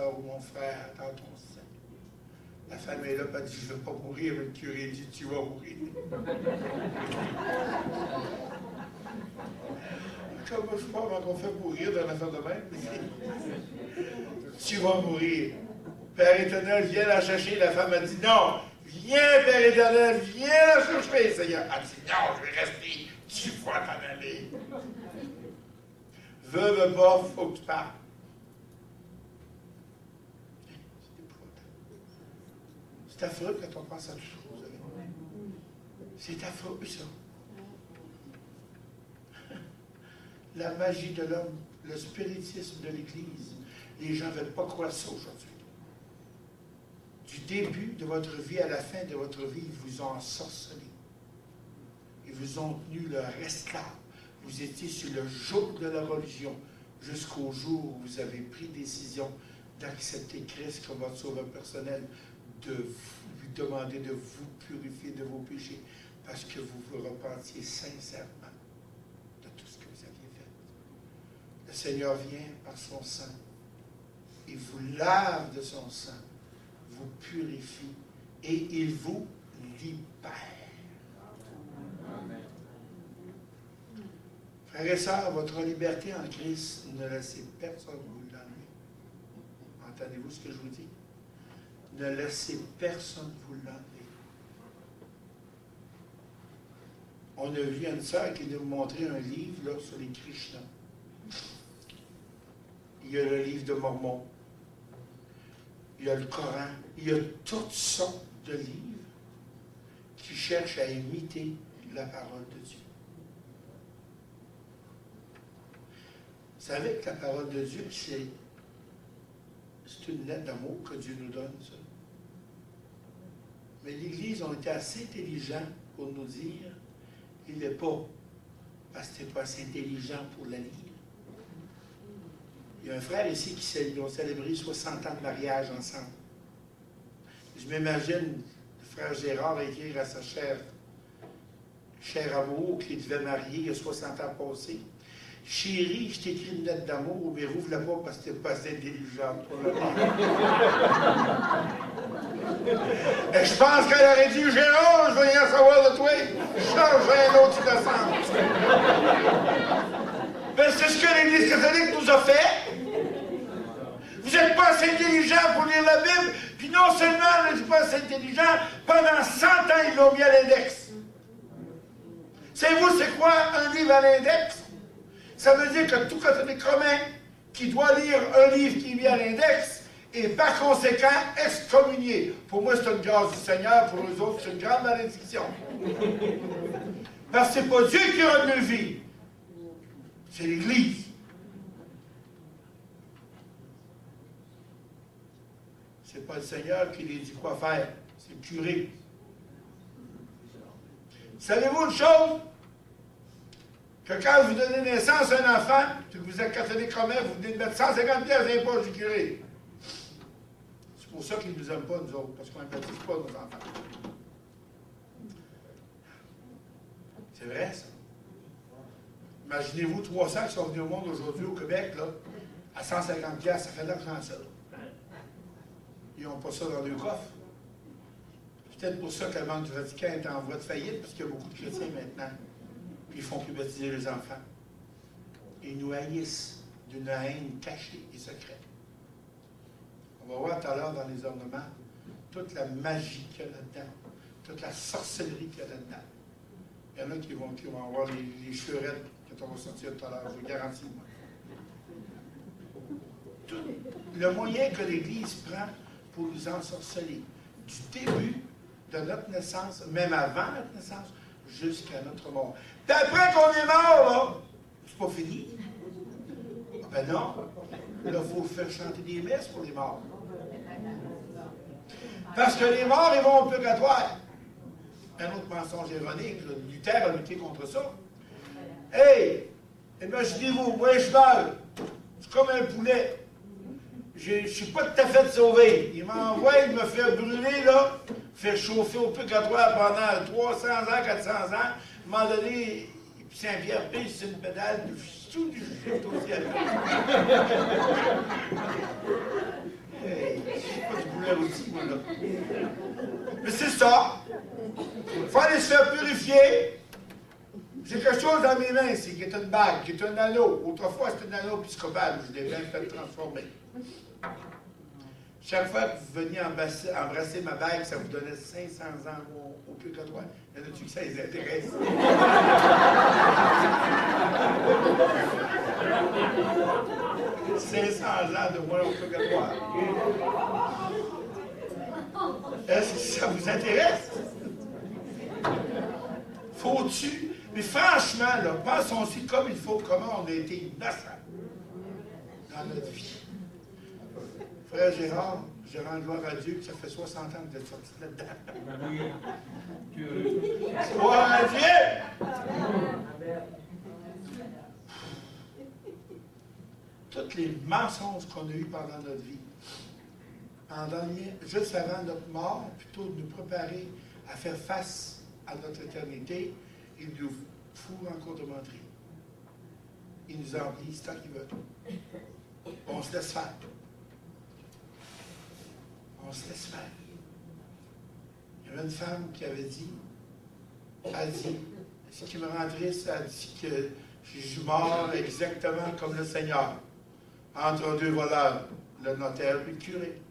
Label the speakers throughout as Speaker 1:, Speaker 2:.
Speaker 1: soeur ou mon frère dans ton sein. La femme est là, elle dit, je ne veux pas mourir, mais le curé dit, tu vas mourir. Comme je ne sais pas comment on fait mourir dans l'affaire de même, mais tu vas mourir. Père éternel, viens la chercher. La femme a dit, non, viens, Père éternel, viens la chercher. Seigneur a dit, non, je vais rester, tu vas t'en aller. Veux pas, il faut que tu parles. C'est affreux quand on pense à tout ça, vous savez. C'est affreux, ça. La magie de l'homme, le spiritisme de l'Église, les gens ne veulent pas croire ça aujourd'hui. Du début de votre vie à la fin de votre vie, ils vous ont ensorcelé. Ils vous ont tenu leur esclave. Vous étiez sur le joug de la religion jusqu'au jour où vous avez pris décision d'accepter Christ comme votre sauveur personnel, de lui demander de vous purifier de vos péchés parce que vous vous repentiez sincèrement de tout ce que vous aviez fait. Le Seigneur vient par son sang. Il vous lave de son sang, vous purifie et il vous libère. Amen. Frères et sœurs, votre liberté en Christ, ne laissez personne vous l'enlever. Entendez-vous ce que je vous dis? Ne laissez personne vous l'enlever. On a vu une sœur qui nous montrait un livre là, sur les Krishnas. Il y a le livre de Mormon. Il y a le Coran. Il y a toutes sortes de livres qui cherchent à imiter la parole de Dieu. Vous savez que la parole de Dieu, c'est une lettre d'amour que Dieu nous donne, ça. Mais l'Église a été assez intelligent pour nous dire il n'est pas, parce que tu n'es pas assez intelligent pour la lire. Il y a un frère ici qui ont célébré 60 ans de mariage ensemble. Je m'imagine le frère Gérard écrire à sa chère amour qui devait marier il y a 60 ans passés. Chérie, je t'écris une lettre d'amour, mais rouvre-la pas parce que tu n'es pas assez intelligente pour la lire. Et je pense qu'elle aurait dit Gérard, je veux rien savoir de toi. Change un autre innocent. Mais c'est ce que l'Église catholique nous a fait. Vous n'êtes pas assez intelligent pour lire la Bible. Puis non seulement vous n'êtes pas assez intelligent, pendant 100 ans, ils l'ont mis à l'index. Savez-vous, c'est quoi un livre à l'index? Ça veut dire que tout catholique romain qui doit lire un livre qui est mis à l'index est par conséquent excommunié. Pour moi, c'est une grâce du Seigneur. Pour les autres, c'est une grande malédiction. Parce que ce n'est pas Dieu qui a une vie. C'est l'Église. Ce n'est pas le Seigneur qui lui dit quoi faire. C'est le curé. Savez-vous une chose? Que quand vous donnez naissance à un enfant, que vous êtes catholique romain, vous venez de mettre 150 pièces dans les poches du curé. C'est pour ça qu'ils ne nous aiment pas, nous autres, parce qu'on ne baptise pas nos enfants. C'est vrai, ça. Imaginez-vous 300 qui sont venus au monde aujourd'hui au Québec, là, à 150 pièces, ça fait de l'argent, ça. Ils n'ont pas ça dans leur coffre. C'est peut-être pour ça que la Banque du Vatican est en voie de faillite, parce qu'il y a beaucoup de chrétiens maintenant. Puis ils font plus baptiser les enfants. Ils nous haïssent d'une haine cachée et secrète. On va voir tout à l'heure dans les ornements toute la magie qu'il y a là-dedans, toute la sorcellerie qu'il y a là-dedans. Il y en a qui vont avoir les cheveurettes quand on va sortir tout à l'heure, je vous garantis, moi. Tout le moyen que l'Église prend pour nous ensorceler, du début de notre naissance, même avant notre naissance, jusqu'à notre mort. Puis après qu'on est mort, là, c'est pas fini. Ah ben non. Là, il faut faire chanter des messes pour les morts. Parce que les morts, ils vont au purgatoire. Un autre mensonge ironique, Luther a lutté contre ça. Hey, imaginez-vous, moi je meurs. C'est comme un poulet. Je ne suis pas tout à fait sauvé. Il m'envoie, il me fait brûler, là, faire chauffer au purgatoire pendant 300 ans, 400 ans. À un moment donné, Saint-Pierre pisse sur une pédale, tout du au ciel. faire aussi, moi, là. Mais c'est ça. Il faut aller se faire purifier. J'ai quelque chose dans mes mains ici, qui est une bague, qui est un anneau. Autrefois, c'était un anneau épiscopal. Je l'ai bien fait transformer. Chaque fois que vous veniez embrasser ma bague, ça vous donnait 500 ans au purgatoire. Il y en a-tu que ça les intéresse? 500 ans de moins au purgatoire. Est-ce que ça vous intéresse? Faut-tu? Mais franchement, là, pensons-y comme il faut, comment on a été innocents dans notre vie. Frère Gérard, je rends gloire à Dieu que ça fait 60 ans que vous êtes sorti là-dedans. Gloire à Dieu! Tous les mensonges qu'on a eus pendant notre vie, juste avant notre mort, plutôt de nous préparer à faire face à notre éternité, il nous fout en cours de menterie. Il nous envie tant qu'il veut. On se laisse faire. On se laisse faire. Il y avait une femme qui avait dit, ce qui me rend triste, elle dit que je suis mort exactement comme le Seigneur, entre deux voleurs, le notaire et le curé.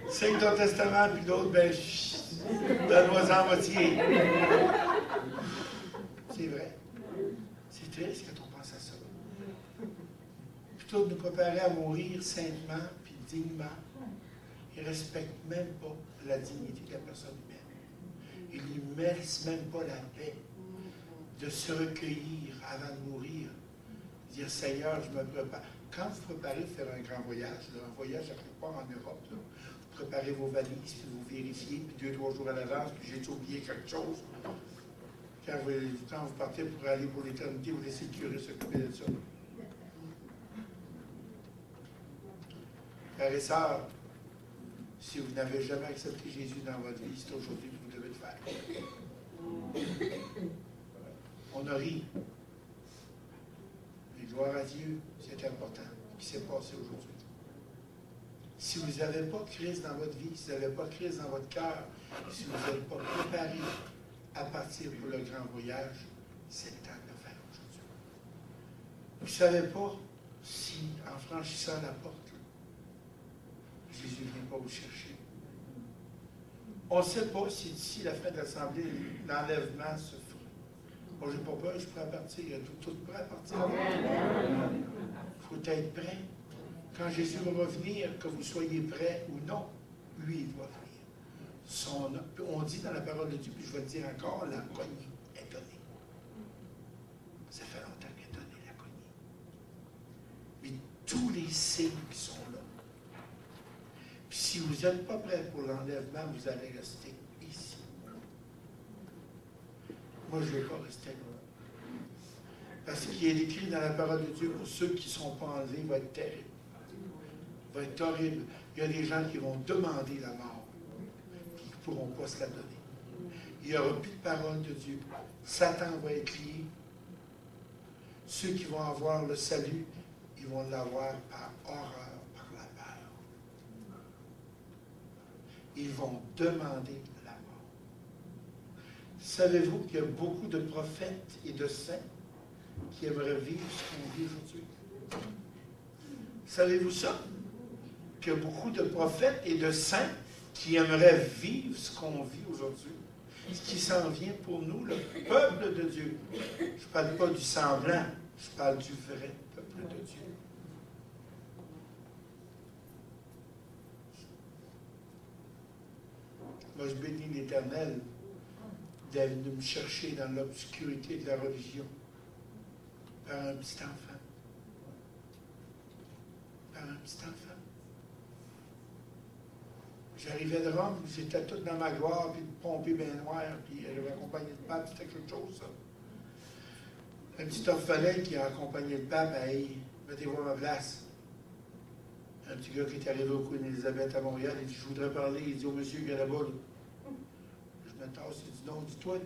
Speaker 1: C'est que ton testament, puis l'autre, ben, donne-moi-en moitié. C'est vrai. C'est triste quand on pense à ça. Plutôt que de nous préparer à mourir saintement puis dignement, ils ne respectent même pas la dignité de la personne humaine. Ils ne lui laissent même pas la paix de se recueillir avant de mourir. Dire, Seigneur, je me prépare. Quand vous préparez de faire un grand voyage, là, un voyage à quelque part en Europe, là, vous préparez vos valises, puis vous vérifiez, puis 2-3 jours à l'avance, puis j'ai oublié quelque chose. Quand vous partez pour aller pour l'éternité, vous laissez le curé s'occuper de ça. Frères et sœurs, si vous n'avez jamais accepté Jésus dans votre vie, c'est aujourd'hui que vous devez le faire. On a ri. Mais gloire à Dieu, c'est important ce qui s'est passé aujourd'hui. Si vous n'avez pas Christ dans votre vie, si vous n'avez pas Christ dans votre cœur, si vous n'êtes pas préparé à partir pour le grand voyage, c'est le temps de le faire aujourd'hui. Vous ne savez pas si, en franchissant la porte, Jésus ne vient pas vous chercher. On ne sait pas si d'ici la fin de l'Assemblée, l'enlèvement se fera. Moi, je n'ai pas peur, je suis prêt à partir. Il y a tout prêt à partir. Il faut être prêt. Quand Jésus va revenir, que vous soyez prêts ou non, lui, il doit venir. On dit dans la parole de Dieu, puis je vais le dire encore, la cognée est donnée. Ça fait longtemps qu'elle est donnée, la cognée. Mais tous les signes qui sont là. Puis si vous n'êtes pas prêts pour l'enlèvement, vous allez rester ici. Moi, je ne vais pas rester là. Parce qu'il est écrit dans la parole de Dieu, pour ceux qui ne sont pas enlevés, il va être terrible. Il va être horrible. Il y a des gens qui vont demander la mort, qui ne pourront pas se la donner. Il n'y aura plus de parole de Dieu. Satan va être lié. Ceux qui vont avoir le salut, ils vont l'avoir par horreur, par la peur. Ils vont demander la mort. Savez-vous qu'il y a beaucoup de prophètes et de saints qui aimeraient vivre ce qu'on vit aujourd'hui? Savez-vous ça? Qu'il y a beaucoup de prophètes et de saints qui aimeraient vivre ce qu'on vit aujourd'hui. Ce qui s'en vient pour nous, le peuple de Dieu. Je ne parle pas du semblant, je parle du vrai peuple de Dieu. Moi, je bénis l'Éternel de me chercher dans l'obscurité de la religion par un petit enfant. Par un petit enfant. J'arrivais de Rome, j'étais tout dans ma gloire, puis pompé bien noir, puis j'avais accompagné le pape, c'était quelque chose, ça. Un petit orphelin qui a accompagné le pape, hey, mettez-vous à ma place. Un petit gars qui est arrivé au Queen Elizabeth à Montréal, il dit, je voudrais parler. Il dit au monsieur qui est là-bas, là. Je me tasse, il dit, non, dis-toi.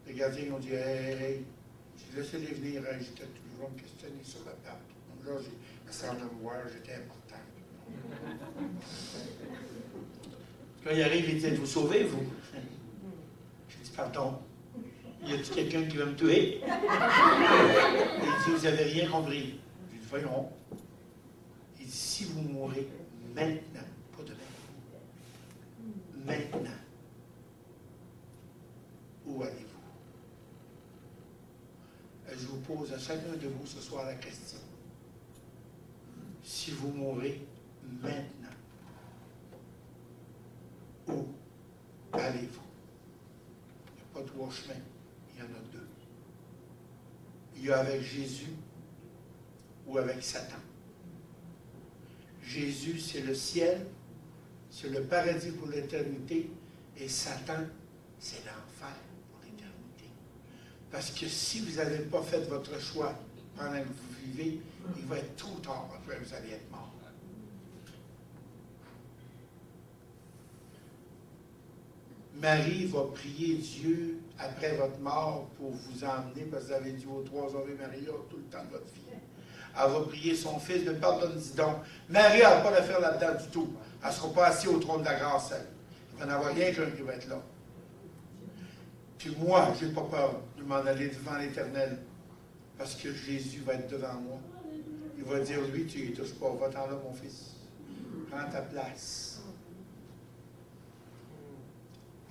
Speaker 1: Les gardiens ont dit, hey. J'ai laissé les venir, hein, j'étais toujours me questionner sur la table. Donc là, il me semble me voir, j'étais important. Quand il arrive, il dit, vous sauvez, vous? J'ai dit, pardon. Y a-t-il quelqu'un qui va me tuer? Il dit, vous n'avez rien compris. J'ai dit, voyons. Il dit, si vous mourrez maintenant, pas demain, maintenant, où allez-vous? Je vous pose à chacun de vous ce soir la question. Si vous mourrez maintenant, où allez-vous? Il n'y a pas trois chemins, il y en a deux. Il y a avec Jésus ou avec Satan. Jésus, c'est le ciel, c'est le paradis pour l'éternité, et Satan, c'est l'enfer pour l'éternité. Parce que si vous n'avez pas fait votre choix pendant que vous vivez, il va être trop tard, après vous allez être mort. Marie va prier Dieu après votre mort pour vous emmener, parce que vous avez dit aux trois Ave Maria tout le temps de votre vie. Elle va prier son fils, de pardonne-dis donc. Marie n'a pas d'affaire là-dedans du tout. Elle ne sera pas assise au trône de la grâce, elle. Il va n'y en avoir rien qu'un qui va être là. Puis moi, je n'ai pas peur de m'en aller devant l'Éternel, parce que Jésus va être devant moi. Il va dire, lui, tu ne touches pas, va-t'en là, mon fils. Prends ta place.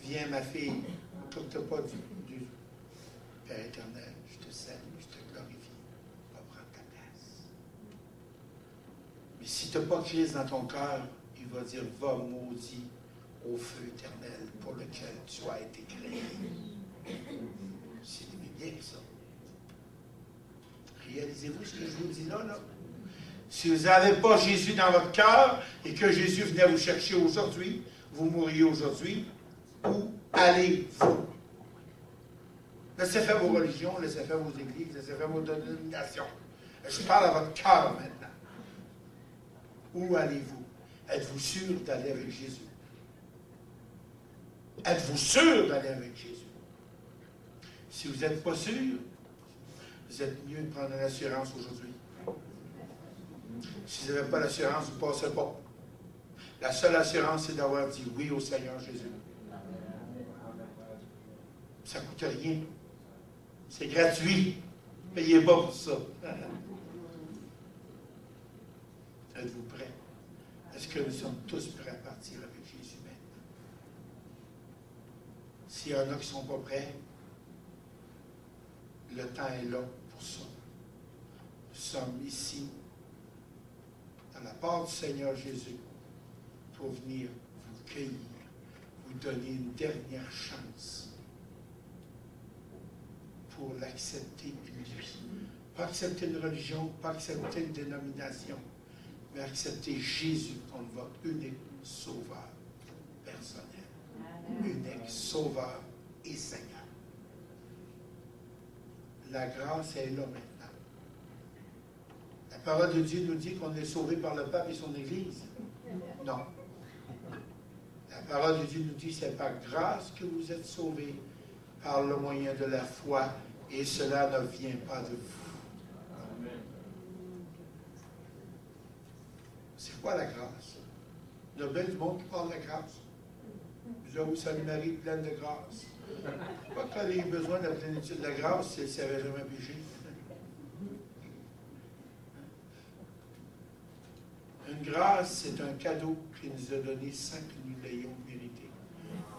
Speaker 1: Viens, ma fille, ne t'occupe pas du Père éternel. Je te salue, je te glorifie. Va prendre ta place. Mais si tu n'as pas Christ dans ton cœur, il va dire, va maudit au feu éternel pour lequel tu as été créé. C'est bien ça. Réalisez-vous ce que je vous dis là, là? Si vous n'avez pas Jésus dans votre cœur et que Jésus venait vous chercher aujourd'hui, vous mourriez aujourd'hui, où allez-vous? Laissez faire vos religions, laissez faire vos églises, laissez faire vos dénominations. Je parle à votre cœur maintenant. Où allez-vous? Êtes-vous sûr d'aller avec Jésus? Êtes-vous sûr d'aller avec Jésus? Si vous n'êtes pas sûr, vous êtes mieux de prendre une assurance aujourd'hui. Si vous n'avez pas l'assurance, vous ne passez pas. La seule assurance, c'est d'avoir dit oui au Seigneur Jésus. Ça ne coûte rien. C'est gratuit. Ne payez pas pour ça. Êtes-vous prêts? Est-ce que nous sommes tous prêts à partir avec Jésus maintenant? S'il y en a qui ne sont pas prêts, le temps est là pour ça. Nous sommes ici, dans la part du Seigneur Jésus, pour venir vous cueillir, vous donner une dernière chance pour l'accepter lui. Pas accepter une religion, pas accepter une dénomination, mais accepter Jésus comme votre unique sauveur personnel. Unique sauveur et Seigneur. La grâce est là maintenant. La parole de Dieu nous dit qu'on est sauvé par le pape et son Église. Non. La parole de Dieu nous dit que c'est par grâce que vous êtes sauvés par le moyen de la foi, et cela ne vient pas de vous. Amen. C'est quoi la grâce? Il y a bien du monde qui parle de la grâce. Vous avez salut Marie pleine de grâce. Pas qu'elle ait besoin de la plénitude de la grâce si elle ne savait jamais péché. Une grâce, c'est un cadeau qu'il nous a donné sans que nous l'ayons mérité.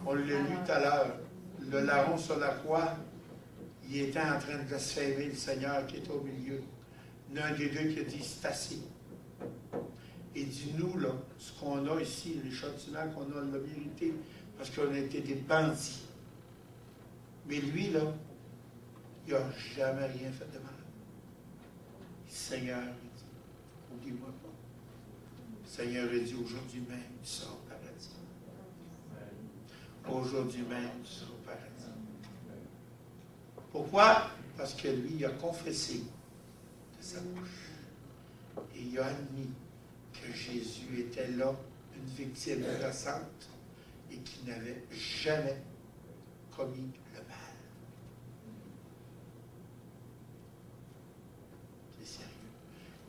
Speaker 1: On l'a lu tout à l'heure. Le larron sur la croix, il était en train de blasphémer le Seigneur qui est au milieu. L'un des deux qui a dit, c'est assez. Et dit, nous, là, ce qu'on a ici, les châtiments qu'on a, l'a mérité, parce qu'on a été des bandits. Mais lui, là, il n'a jamais rien fait de mal. Seigneur, il dit, oublie-moi pas. Seigneur a dit, aujourd'hui même, tu seras au paradis. Aujourd'hui même, tu seras au paradis. Pourquoi? Parce que lui, il a confessé de sa bouche Et il a admis que Jésus était là, une victime innocente, et qu'il n'avait jamais commis le mal. C'est sérieux.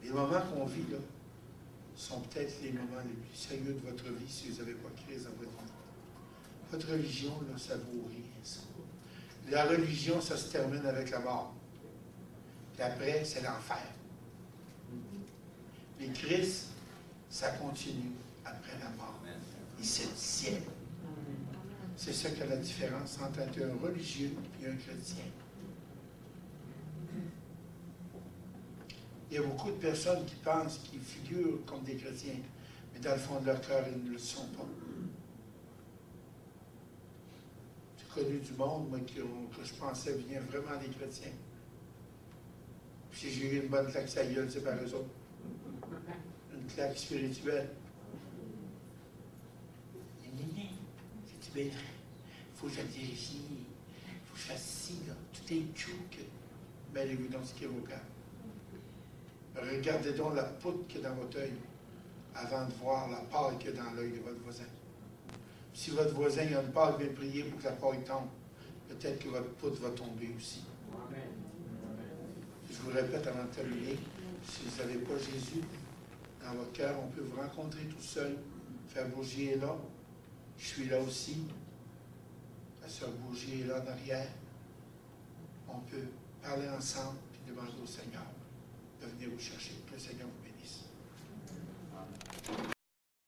Speaker 1: Les moments qu'on vit là sont peut-être les moments les plus sérieux de votre vie si vous n'avez pas Christ dans votre vie. Votre religion, là, ça vaut rien, ça. La religion, ça se termine avec la mort. Puis après, c'est l'enfer. Mais Christ, ça continue après la mort. Et c'est le ciel. C'est ça qui a la différence entre un religieux et un chrétien. Il y a beaucoup de personnes qui pensent, qui figurent comme des chrétiens, mais dans le fond de leur cœur, ils ne le sont pas. J'ai connu du monde, moi, que je pensais venir vraiment des chrétiens. Puis si j'ai eu une bonne claque sa gueule, c'est par eux autres. Une claque spirituelle. C'est-tu bien vrai? Il faut que je le vérifie. Il faut que je fasse ci, là. Tout est tchouk. Mêlez-vous dans ce qui est vos cœurs. Regardez donc la poudre qu'il y a dans votre œil avant de voir la paille qu'il y a dans l'œil de votre voisin. Si votre voisin a une paille, bien prier pour que la paille tombe. Peut-être que votre poudre va tomber aussi. Je vous répète avant de terminer, si vous n'avez pas Jésus dans votre cœur, on peut vous rencontrer tout seul. Frère Bourgier est là. Je suis là aussi. La sœur Bourgier est là en arrière. On peut parler ensemble et demander au Seigneur de venir vous chercher. Que le Seigneur vous bénisse.